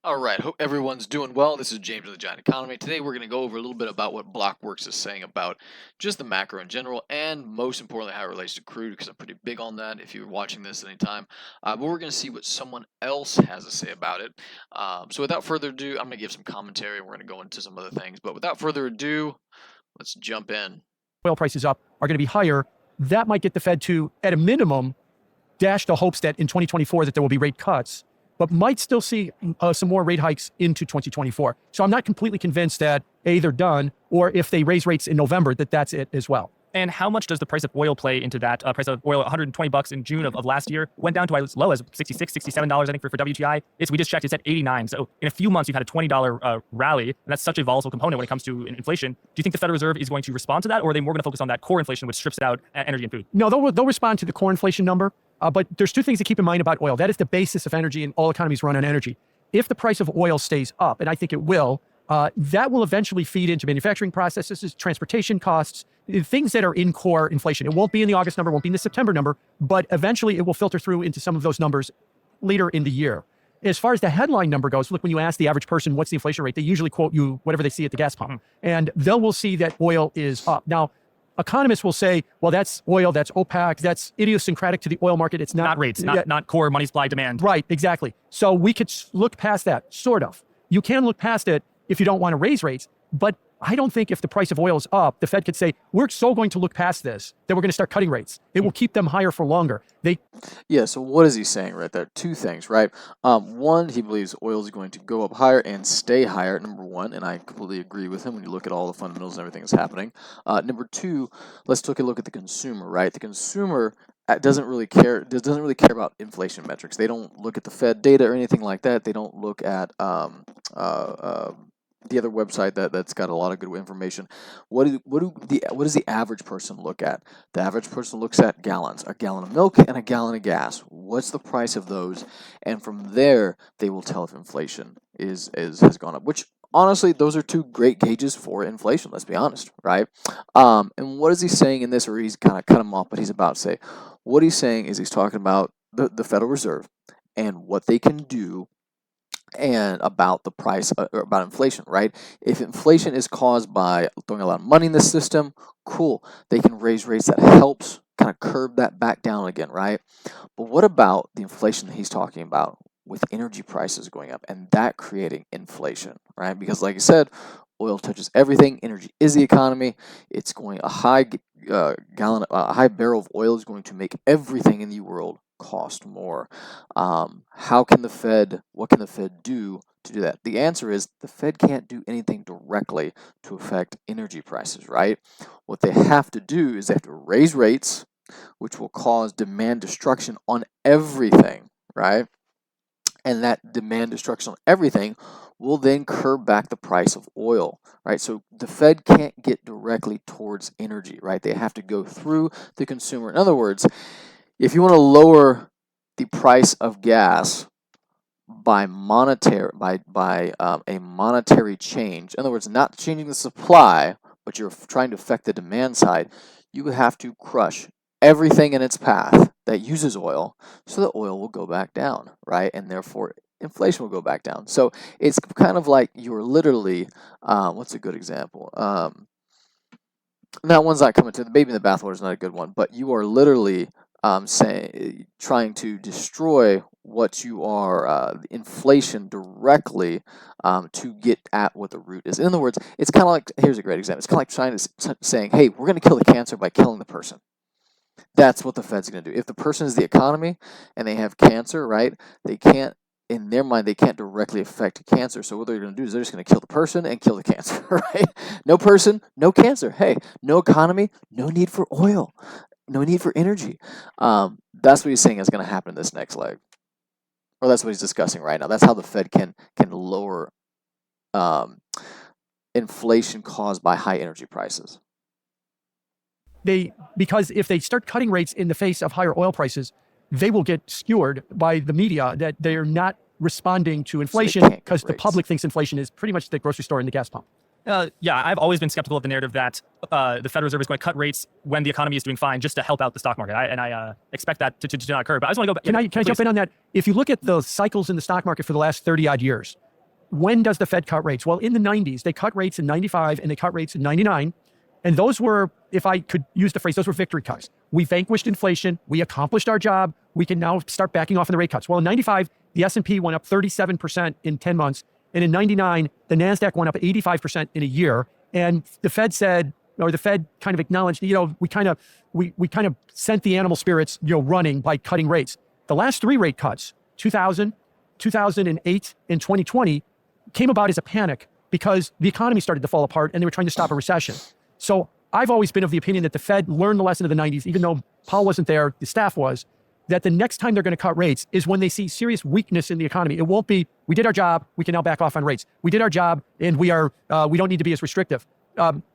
All right, hope everyone's doing well. This is James of the Giant Economy. Today we're going to go over a little bit about what Blockworks is saying about just the macro in general, and most importantly, how it relates to crude, because I'm pretty big on that if you're watching this at any time. But we're going to see what someone else has to say about it. So without further ado, I'm going to give some commentary, and we're going to go into some other things. But without further ado, let's jump in. Oil prices are going to be higher. That might get the Fed to, at a minimum, dash the hopes that in 2024 that there will be rate cuts, but might still see some more rate hikes into 2024. So I'm not completely convinced that A, they're done, or if they raise rates in November, that that's it as well. And how much does the price of oil play into that? Price of oil, $120 in June of last year, went down to as low as $66, $67, I think, for WTI. We just checked, it's at 89. So in a few months, you've had a $20 rally, and that's such a volatile component when it comes to inflation. Do you think the Federal Reserve is going to respond to that, or are they more going to focus on that core inflation, which strips out energy and food? No, they'll respond to the core inflation number, but there's two things to keep in mind about oil. That is the basis of energy, and all economies run on energy. If the price of oil stays up, and I think it will, that will eventually feed into manufacturing processes, transportation costs, things that are in core inflation. It won't be in the August number, won't be in the September number, but eventually it will filter through into some of those numbers later in the year. As far as the headline number goes, look, when you ask the average person what's the inflation rate, they usually quote you whatever they see at the gas pump. And they will see that oil is up. Now, economists will say, well, that's oil, that's OPEC, that's idiosyncratic to the oil market. It's not rates, not core money supply demand. Right, exactly. So we could look past that, sort of. You can look past it if you don't want to raise rates, but I don't think if the price of oil is up, the Fed could say, we're so going to look past this that we're going to start cutting rates. It will keep them higher for longer. Yeah, so what is he saying right there? Two things, right? One, he believes oil is going to go up higher and stay higher, number one, and I completely agree with him when you look at all the fundamentals and everything that's happening. Number two, let's take a look at the consumer, right? The consumer doesn't really care about inflation metrics. They don't look at the Fed data or anything like that. They don't look at the other website that's got a lot of good information. What does the average person look at? The average person looks at gallons, a gallon of milk and a gallon of gas. What's the price of those? And from there, they will tell if inflation has gone up, which honestly, those are two great gauges for inflation, let's be honest, right? And what is he saying in this, or he's kind of cut him off, but he's about to say, what he's saying is he's talking about the Federal Reserve and what they can do and about the price, or about inflation, right? If inflation is caused by throwing a lot of money in the system, cool. They can raise rates that helps kind of curb that back down again, right? But what about the inflation that he's talking about with energy prices going up and that creating inflation, right? Because like I said, oil touches everything. Energy is the economy. It's going a high barrel of oil is going to make everything in the world cost more. What can the Fed do to do that? The answer is the Fed can't do anything directly to affect energy prices, right? What they have to do is they have to raise rates, which will cause demand destruction on everything, right? And that demand destruction on everything will then curb back the price of oil, right? So the Fed can't get directly towards energy, right? They have to go through the consumer. In other words, if you want to lower the price of gas by a monetary change, in other words, not changing the supply, but you're trying to affect the demand side, you would have to crush everything in its path that uses oil, so the oil will go back down, right? And therefore, inflation will go back down. So it's kind of like you're literally, what's a good example? That one's not coming to the baby in the bathwater is not a good one, but you are literally trying to destroy what you are, inflation directly, to get at what the root is. In other words, it's kind of like, here's a great example. It's kind of like saying, hey, we're going to kill the cancer by killing the person. That's what the Fed's going to do. If the person is the economy and they have cancer, right, they can't, in their mind, they can't directly affect cancer. So what they're going to do is they're just going to kill the person and kill the cancer, right? No person, no cancer. Hey, no economy, no need for oil. No need for energy. That's what he's saying is going to happen in this next leg, or that's what he's discussing right now. That's how the Fed can lower inflation caused by high energy prices. Because if they start cutting rates in the face of higher oil prices, they will get skewered by the media that they're not responding to inflation because the public thinks inflation is pretty much the grocery store and the gas pump. Yeah, I've always been skeptical of the narrative that the Federal Reserve is going to cut rates when the economy is doing fine just to help out the stock market. I expect that to not occur. But I just want to go back. Can I jump in on that? If you look at the cycles in the stock market for the last 30 odd years, when does the Fed cut rates? Well, in the 90s, they cut rates in 95 and they cut rates in 99. And those were, if I could use the phrase, those were victory cuts. We vanquished inflation. We accomplished our job. We can now start backing off on the rate cuts. Well, in 95, the S&P went up 37% in 10 months. And in 99, the NASDAQ went up 85% in a year. And the Fed said, or the Fed kind of acknowledged, we kind of sent the animal spirits, running by cutting rates. The last three rate cuts, 2000, 2008, and 2020, came about as a panic because the economy started to fall apart and they were trying to stop a recession. So I've always been of the opinion that the Fed learned the lesson of the 90s, even though Powell wasn't there, the staff was, that the next time they're going to cut rates is when they see serious weakness in the economy. It won't be, we did our job, we can now back off on rates. We did our job, and we don't need to be as restrictive.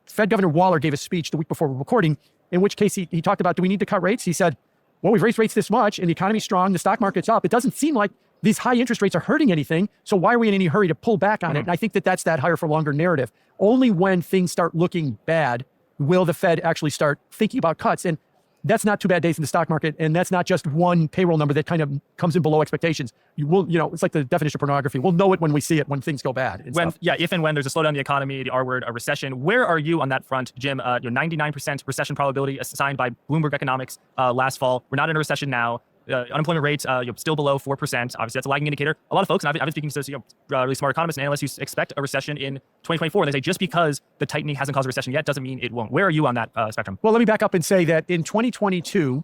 Fed Governor Waller gave a speech the week before we're recording, in which case he talked about, do we need to cut rates? He said, well, we've raised rates this much, and the economy's strong, the stock market's up. It doesn't seem like these high interest rates are hurting anything, so why are we in any hurry to pull back on it? And I think that's that higher for longer narrative. Only when things start looking bad will the Fed actually start thinking about cuts. And that's not 2 bad days in the stock market, and that's not just one payroll number that kind of comes in below expectations. You will, it's like the definition of pornography. We'll know it when we see it, when things go bad. If and when there's a slowdown in the economy, the R word, a recession. Where are you on that front, Jim? Your 99% recession probability assigned by Bloomberg Economics last fall. We're not in a recession now. Unemployment rates still below 4%. Obviously, that's a lagging indicator. A lot of folks, and I've been speaking to really smart economists and analysts who expect a recession in 2024. And they say just because the tightening hasn't caused a recession yet doesn't mean it won't. Where are you on that spectrum? Well, let me back up and say that in 2022,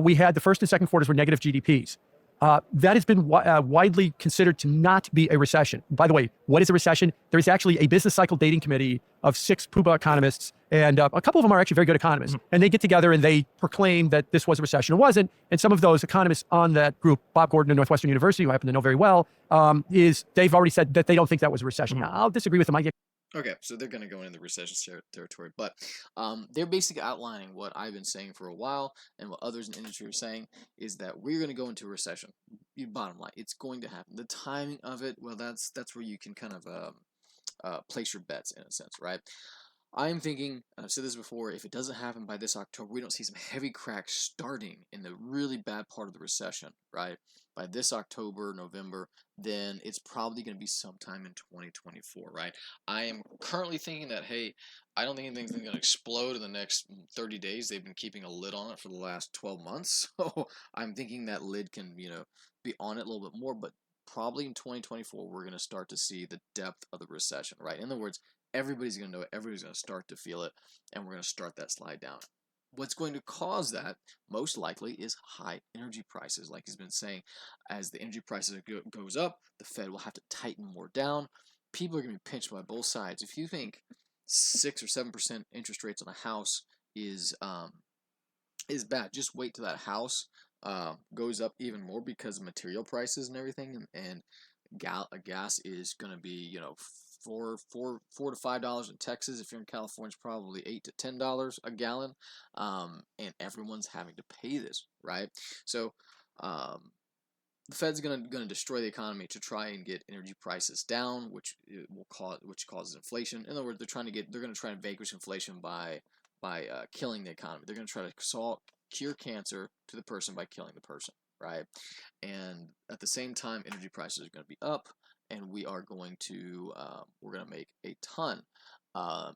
we had the first and second quarters were negative GDPs. That has been widely considered to not be a recession. By the way, what is a recession? There is actually a business cycle dating committee of 6 PUBA economists, and a couple of them are actually very good economists. And they get together and they proclaim that this was a recession. It wasn't. And some of those economists on that group, Bob Gordon of Northwestern University, who I happen to know very well, they've already said that they don't think that was a recession. Now, I'll disagree with them. Okay, so they're going to go into the recession territory, but they're basically outlining what I've been saying for a while, and what others in the industry are saying is that we're going to go into a recession. Bottom line, it's going to happen. The timing of it, well, that's where you can kind of place your bets in a sense, right? I'm thinking, I've said this before, if it doesn't happen by this October, we don't see some heavy cracks starting in the really bad part of the recession, right? By this October, November, then it's probably going to be sometime in 2024, right? I am currently thinking that, hey, I don't think anything's going to explode in the next 30 days. They've been keeping a lid on it for the last 12 months. So I'm thinking that lid can, be on it a little bit more, but probably in 2024, we're going to start to see the depth of the recession, right? In other words, everybody's going to know it, everybody's going to start to feel it, and we're going to start that slide down. What's going to cause that, most likely, is high energy prices. Like he's been saying, as the energy prices goes up, the Fed will have to tighten more down. People are going to be pinched by both sides. If you think 6 or 7% interest rates on a house is bad, just wait till that house goes up even more because of material prices and everything, and gas is going to be, $4 to $5 in Texas. If you're in California, it's probably $8 to $10 a gallon, and everyone's having to pay this, right? So the Fed's going to destroy the economy to try and get energy prices down, which causes inflation. In other words, they're going to try and vanquish inflation by killing the economy. They're going to try to cure cancer to the person by killing the person, right? And at the same time, energy prices are going to be up, and we are going to we're going to make a ton.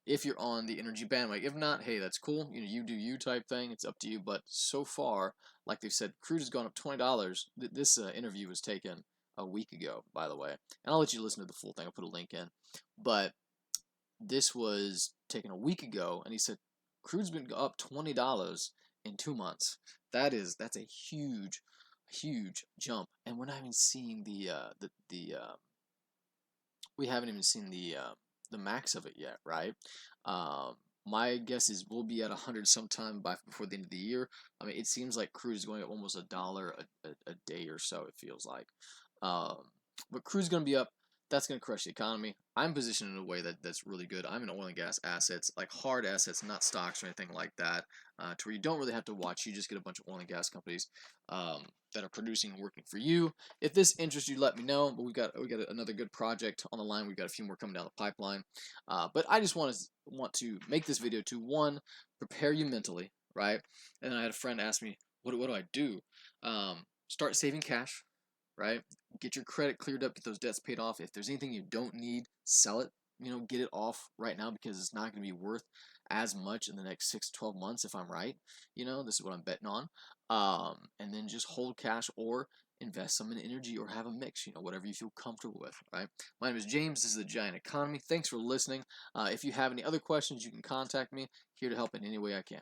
If you're on the energy bandwagon. If not, hey, that's cool. You do you type thing. It's up to you. But so far, like they've said, crude has gone up $20. This interview was taken a week ago, by the way, and I'll let you listen to the full thing. I'll put a link in. But this was taken a week ago, and he said crude's been up $20 in 2 months. That's a huge jump, and we're not even seeing we haven't even seen the max of it yet, right? My guess is we'll be at 100 sometime before the end of the year. I mean, it seems like crude is going up almost $1 a day or so, it feels like. But crude's going to be up. That's going to crush the economy. I'm positioned in a way that's really good. I'm in oil and gas assets, like hard assets, not stocks or anything like that, to where you don't really have to watch. You just get a bunch of oil and gas companies that are producing and working for you. If this interests you, let me know. But we got another good project on the line. We've got a few more coming down the pipeline. But I just want to make this video to, one, prepare you mentally, right? And I had a friend ask me, what do I do? Start saving cash, right? Get your credit cleared up, get those debts paid off. If there's anything you don't need, sell it. Get it off right now because it's not going to be worth as much in the next 6 to 12 months if I'm right. This is what I'm betting on. And then just hold cash or invest some in energy or have a mix, whatever you feel comfortable with, right? My name is James. This is The Giant Economy. Thanks for listening. If you have any other questions, you can contact me. Here to help in any way I can.